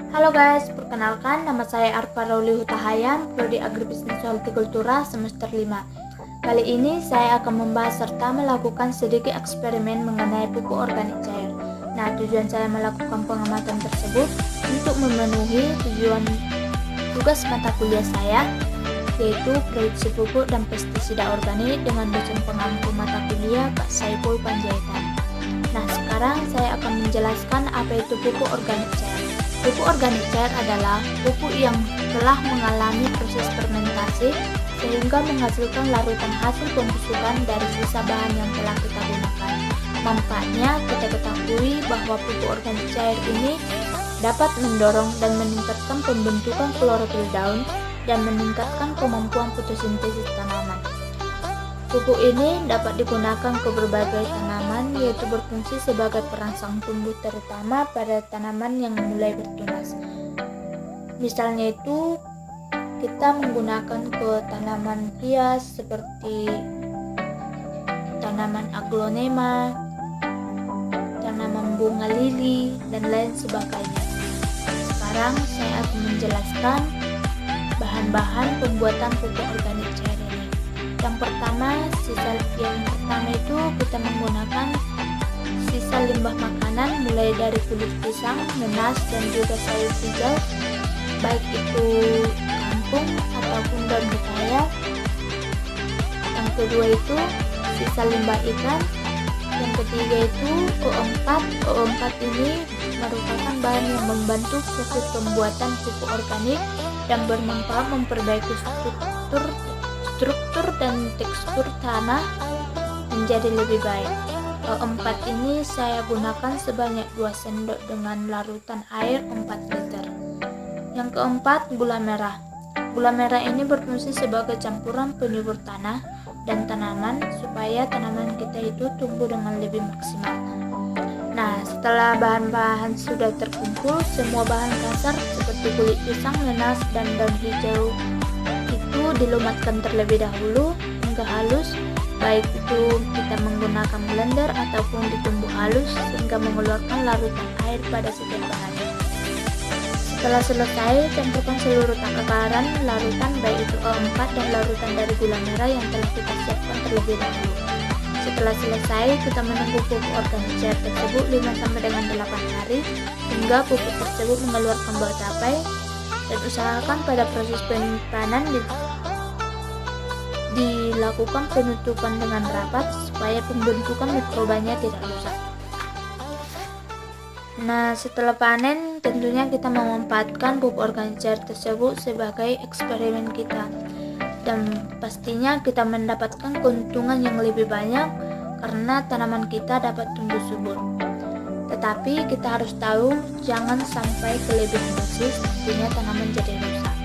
Halo guys, perkenalkan nama saya Arfa Rauli Hutahayan, Prodi Agribisnis Hortikultura semester 5. Kali ini saya akan membahas serta melakukan sedikit eksperimen mengenai pupuk organik cair. Nah, tujuan saya melakukan pengamatan tersebut untuk memenuhi tujuan tugas mata kuliah saya, yaitu produksi pupuk dan pestisida organik dengan dosen pengampu mata kuliah Pak Saiful Panjaitan. Nah, sekarang saya akan menjelaskan apa itu pupuk organik cair. Pupuk organik cair adalah pupuk yang telah mengalami proses fermentasi sehingga menghasilkan larutan hasil pembusukan dari sisa bahan yang telah kita gunakan. Manfaatnya, kita ketahui bahwa pupuk organik cair ini dapat mendorong dan meningkatkan pembentukan klorofil daun dan meningkatkan kemampuan fotosintesis tanaman. Pupuk ini dapat digunakan ke berbagai tanaman, yaitu berfungsi sebagai perangsang tumbuh terutama pada tanaman yang mulai bertunas. Misalnya itu kita menggunakan ke tanaman hias seperti tanaman aglonema, tanaman bunga lili, dan lain sebagainya. Sekarang saya akan menjelaskan bahan-bahan pembuatan pupuk organik cair ini. Yang pertama itu kita menggunakan sisa limbah makanan mulai dari kulit pisang, nanas, dan juga sayur hijau, baik itu kangkung ataupun daun pepaya. Yang kedua itu sisa limbah ikan. Yang ketiga itu O4. O4 ini merupakan bahan yang membantu proses pembuatan pupuk organik dan bermanfaat memperbaiki struktur dan tekstur tanah menjadi lebih baik. O4 ini saya gunakan sebanyak 2 sendok dengan larutan air 4 liter. Yang keempat, gula merah. Gula merah ini berfungsi sebagai campuran penyubur tanah dan tanaman supaya tanaman kita itu tumbuh dengan lebih maksimal. Nah, setelah bahan-bahan sudah terkumpul, semua bahan kasar seperti kulit pisang, nanas, dan daun hijau itu dilumatkan terlebih dahulu hingga halus, baik itu kita menggunakan blender ataupun ditumbuk halus sehingga mengeluarkan larutan air pada setiap bahan. Setelah selesai, campurkan seluruh takaran larutan baik itu O4 dan larutan dari gula merah yang telah kita siapkan terlebih dahulu. Setelah selesai, kita menunggu pupuk organik cair tersebut 5-8 hari hingga pupuk tersebut mengeluarkan bau tapai, dan usahakan pada proses penyimpanan dilakukan penutupan dengan rapat supaya pembentukan mikrobanya tidak rusak. Nah, setelah panen tentunya kita memanfaatkan pupuk organik cair tersebut sebagai eksperimen kita, dan pastinya kita mendapatkan keuntungan yang lebih banyak karena tanaman kita dapat tumbuh subur. Tetapi kita harus tahu jangan sampai kelebihan dosis, nantinya tanaman jadi rusak.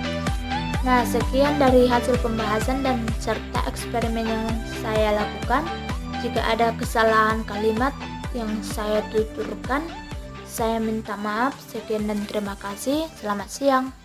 Nah, sekian dari hasil pembahasan dan serta eksperimen yang saya lakukan. Jika ada kesalahan kalimat yang saya tuturkan, saya minta maaf. Sekian dan terima kasih. Selamat siang.